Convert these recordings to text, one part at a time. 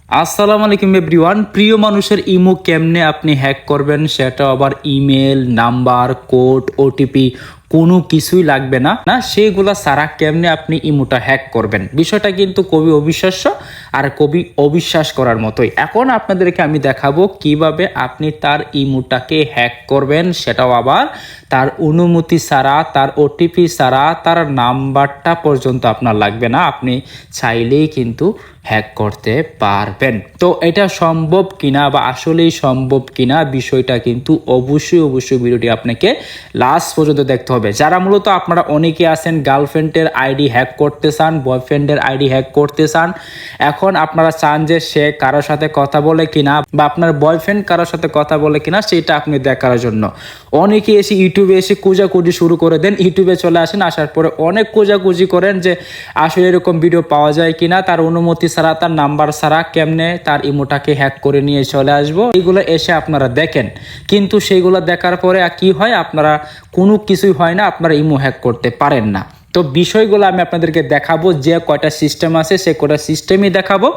আসসালামু আলাইকুম এভরিওয়ান। প্রিয় মানুষের ইমো কেমনে আপনি হ্যাক করবেন, সেটা আবার ইমেল, নাম্বার, কোড, ওটিপি কোনো কিছুই লাগবে না সেগুলা ছাড়া কেমনে আপনি ইমোটা হ্যাক করবেন, বিষয়টা কিন্তু খুবই অবিশ্বাস্য আর খুবই অবিশ্বাস করার মতোই। এখন আপনাদেরকে আমি দেখাবো কিভাবে আপনি তার ইমোটাকে হ্যাক করবেন, সেটাও আবার তার অনুমতি ছাড়া, তার ওটিপি ছাড়া, তার নাম্বারটা পর্যন্ত আপনার লাগবে না, আপনি চাইলেই কিন্তু হ্যাক করতে পারবেন। তো এটা সম্ভব কিনা বা আসলেই সম্ভব কিনা বিষয়টা কিন্তু অবশ্যই ভিডিওটি আপনাকে লাস্ট পর্যন্ত দেখতে হবে। যারা মূলত আপনারা অনেকে আছেন গার্লফ্রেন্ডের আইডি হ্যাক করতে চান, বয়ফ্রেন্ডের আইডি হ্যাক করতে চান, এখন আপনারা চান যে সে কারোর সাথে কথা বলে কিনা বা আপনার বয়ফ্রেন্ড কারোর সাথে কথা বলে কিনা সেটা আপনি দেখার জন্য অনেকে এসে ইউটিউবে এসে খোঁজাখুঁজি শুরু করে দেন। ইউটিউবে চলে আসেন, আসার পরে অনেক খোঁজাখুঁজি করেন যে আসলে এরকম ভিডিও পাওয়া যায় কিনা, তার অনুমতি ছাড়া, তার নাম্বার ছাড়া কেমনে তার ইমোটাকে হ্যাক করে নিয়ে চলে আসবো, এগুলো এসে আপনারা দেখেন। কিন্তু সেইগুলো দেখার পরে কি হয়, আপনারা কোনো কিছুই হয় না, আপনারা ইমো হ্যাক করতে পারেন না। তো বিষয়গুলো আমি আপনাদেরকে দেখাবো, যে কয়টা সিস্টেম আছে সে কয়টা সিস্টেমই দেখাবো,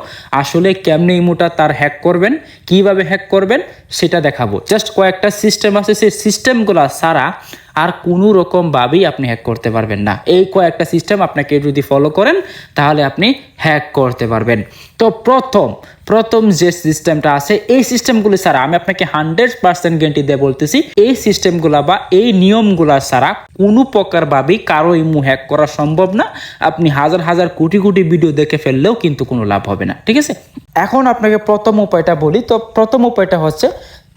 আসলে কেমনে ইমোটা তার হ্যাক করবেন, কিভাবে হ্যাক করবেন সেটা দেখাবো। জাস্ট কয়েকটা সিস্টেম আছে, সেই সিস্টেমগুলো ছাড়া আর কোনো রকমভাবেই আপনি হ্যাক করতে পারবেন না। এই কয়েকটা সিস্টেম আপনাকে যদি ফলো করেন তাহলে আপনি হ্যাক করতে পারবেন। তো প্রথম যে সিস্টেমটা আছে, এই সিস্টেমগুলো ছাড়া আমি আপনাকে 100% গ্যারান্টি দিয়ে বলতেছি, এই সিস্টেমগুলা বা এই নিয়মগুলা ছাড়া কোনো প্রকারভাবেই কারো ইমো হ্যাক করা সম্ভব না। আপনি হাজার কোটি ভিডিও দেখে ফেললেও কিন্তু কোনো লাভ হবে না, ঠিক আছে? এখন আপনাকে প্রথম উপায়টা বলি। তো প্রথম উপায়টা হচ্ছে,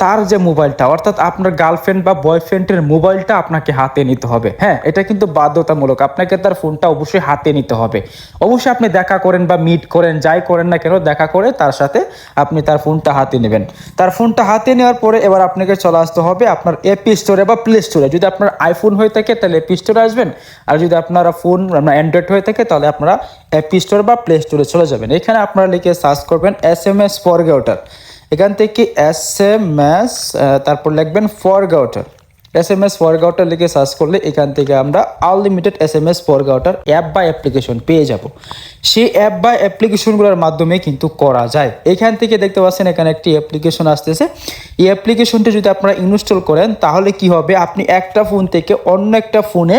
তার যে মোবাইলটা, অর্থাৎ আপনার গার্লফ্রেন্ড বা বয়ফ্রেন্ডের মোবাইলটা আপনাকে হাতে নিতে হবে। হ্যাঁ, এটা কিন্তু বাধ্যতামূলক, আপনাকে তার ফোনটা অবশ্যই হাতে নিতে হবে। অবশ্যই আপনি দেখা করেন বা মিট করেন, যাই করেন না কেন, দেখা করে তার সাথে আপনি তার ফোনটা হাতে নেবেন। তার ফোনটা হাতে নেওয়ার পরে এবার আপনাকে চলে আসতে হবে আপনার অ্যাপি স্টোরে বা প্লে স্টোরে। যদি আপনার আইফোন হয়ে থাকে তাহলে অ্যাপি স্টোরে আসবেন, আর যদি আপনারা ফোন অ্যান্ড্রয়েড হয়ে থাকে তাহলে আপনারা অ্যাপি স্টোর বা প্লে স্টোরে চলে যাবেন। এখানে আপনারা লিখে সার্চ করবেন SMS ফরগেটার। এখান থেকে SMS তারপর লিখবেন ফরগেটার। SMS ফরগেটার লিখে সার্চ করলে এখান থেকে আমরা আনলিমিটেড SMS ফরগেটার অ্যাপ বা অ্যাপ্লিকেশন পেয়ে যাব। সেই অ্যাপ বা অ্যাপ্লিকেশনগুলোর মাধ্যমে কিন্তু করা যায়। এখান থেকে দেখতে পাচ্ছেন এখানে একটি অ্যাপ্লিকেশন আসতেছে। এই অ্যাপ্লিকেশনটি যদি আপনারা ইনস্টল করেন তাহলে কি হবে, আপনি একটা ফোন থেকে অন্য একটা ফোনে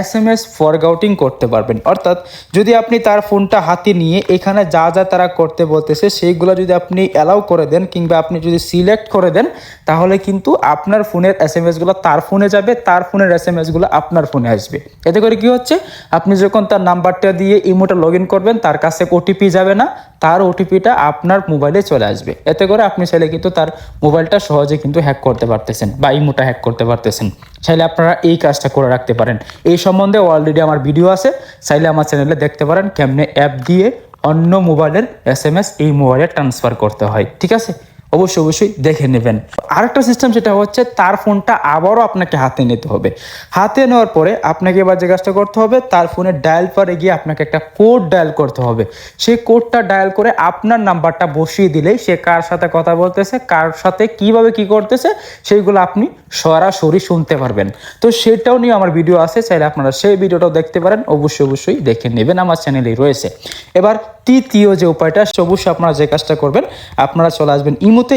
SMS ফরগেটিং করতে পারবেন। অর্থাৎ যদি আপনি তার ফোনটা হাতে নিয়ে এখানে যা তারা করতে বলতেছে সেইগুলো যদি আপনি অ্যালাউ করে দেন কিংবা আপনি যদি সিলেক্ট করে দেন, তাহলে কিন্তু আপনার ফোনের SMSগুলো তার ফোনে যাবে, তার ফোনের SMSগুলো আপনার ফোনে আসবে। এতে করে কি হচ্ছে, আপনি যখন তার নাম্বারটা দিয়ে ইমোটা লগ ইন করবেন, তার কাছে ওটিপি যাবে না, তার ওটিপিটা আপনার মোবাইলে চলে আসবে। এতে করে আপনি চাইলে কিন্তু তার মোবাইলটা সহজে কিন্তু হ্যাক করতে পারতেছেন বা ইমোটা হ্যাক করতে পারতেছেন। চাইলে আপনারা এই কাজটা করে রাখতে পারেন। এই সম্বন্ধে অলরেডি আমার ভিডিও আছে, চাইলে আমার চ্যানেলে দেখতে পারেন কেমনে অ্যাপ দিয়ে অন্য মোবাইলের SMS এই মোবাইলে ট্রান্সফার করতে হয়, ঠিক আছে? অবশ্যই দেখে নেবেন। আরেকটা সিস্টেম যেটা হচ্ছে, তার ফোনটা আবারও আপনাকে হাতে নিতে হবে। হাতে নেওয়ার পরে আপনাকে এবার যে কাজটা করতে হবে, তার ফোনে ডায়াল পারে গিয়ে আপনাকে একটা কোড ডায়াল করতে হবে। সেই কোডটা ডায়াল করে আপনার নাম্বারটা বসিয়ে দিলেই সে কার সাথে কথা বলতেছে, কার সাথে কিভাবে কি করতেছে সেইগুলো আপনি সরাসরি শুনতে পারবেন। তো সেটাও নিয়ে আমার ভিডিও আছে, চাইলে আপনারা সেই ভিডিওটাও দেখতে পারেন। অবশ্যই দেখে নেবেন, আমার চ্যানেলেই রয়েছে। এবার তৃতীয় যে উপায়টা, অবশ্যই আপনারা যে কাজটা করবেন, আপনারা চলে আসবেন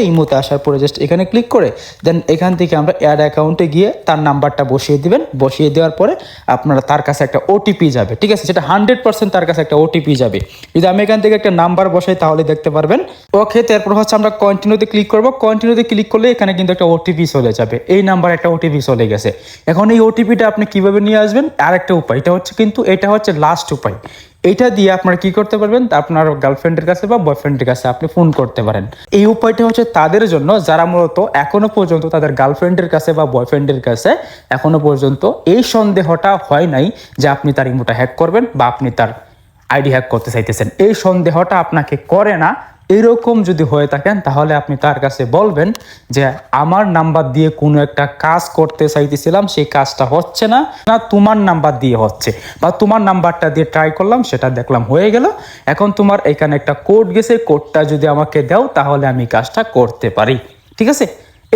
ইমোতে আসার পরে জাস্ট এখানে ক্লিক করে দেন এখান থেকে আমরা অ্যাড অ্যাকাউন্টে গিয়ে তার নাম্বারটা বসিয়ে দিবেন। বসিয়ে দেওয়ার পরে আপনারা তার কাছে একটা ওটিপি যাবে, ঠিক আছে? সেটা 100% তার কাছে একটা ওটিপি যাবে। যদি আমি এখান থেকে একটা নাম্বার বসাই তাহলে দেখতে পারবেন। ওকে, তারপর হচ্ছে আমরা কন্টিনিউতে ক্লিক করব। কন্টিনিউতে ক্লিক করলে এখানে কিন্তু একটা ওটিপি চলে যাবে, এই নাম্বার একটা ওটিপি চলে গেছে। এখন এই ওটিপিটা আপনি কিভাবে নিয়ে আসবেন, আরেকটা উপায়, এটা হচ্ছে লাস্ট উপায়। এটা দিয়ে আপনারা কি করতে পারবেন, আপনার গার্লফ্রেন্ডের কাছে বা বয়ফ্রেন্ডের কাছে আপনি ফোন করতে পারেন। এই উপায়টা হচ্ছে তাদের জন্য যারা মূলত এখনো পর্যন্ত তাদের গার্লফ্রেন্ডের কাছে বা বয়ফ্রেন্ডের কাছে এখনো পর্যন্ত এই সন্দেহটা হয় নাই যে আপনি তার ইমোটা হ্যাক করবেন বা আপনি তার আইডি হ্যাক করতে চাইতেছেন। এই সন্দেহটা আপনাকে করে না, এরকম যদি হয়ে থাকেন তাহলে আপনি তার কাছে বলবেন যে আমার নাম্বার দিয়ে কোনো একটা কাজ করতে চাইতেছিলাম, সেই কাজটা হচ্ছে না, তোমার নাম্বার দিয়ে হচ্ছে, বা তোমার নাম্বারটা দিয়ে ট্রাই করলাম, সেটা দেখলাম হয়ে গেল, এখন তোমার এখানে একটা কোড গেছে, কোডটা যদি আমাকে দাও তাহলে আমি কাজটা করতে পারি, ঠিক আছে?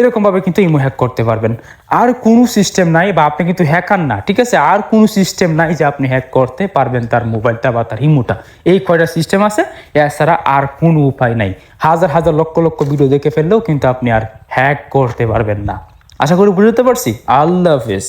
এরকম ভাবে কিন্তু ইমো হ্যাক করতে পারবেন। আর কোনো সিস্টেম নাই, বা আপনি কিন্তু হ্যাকার না, ঠিক আছে, আর কোনো সিস্টেম নাই যে আপনি হ্যাক করতে পারবেন তার মোবাইলটা বা তার ইমোটা। এই কয়টা সিস্টেম আছে, এছাড়া আর কোনো উপায় নাই। হাজার হাজার লক্ষ লক্ষ ভিডিও দেখে ফেললেও কিন্তু আপনি আর হ্যাক করতে পারবেন না। আশা করি বুঝতে পারছি। আল্লাহ হাফেজ।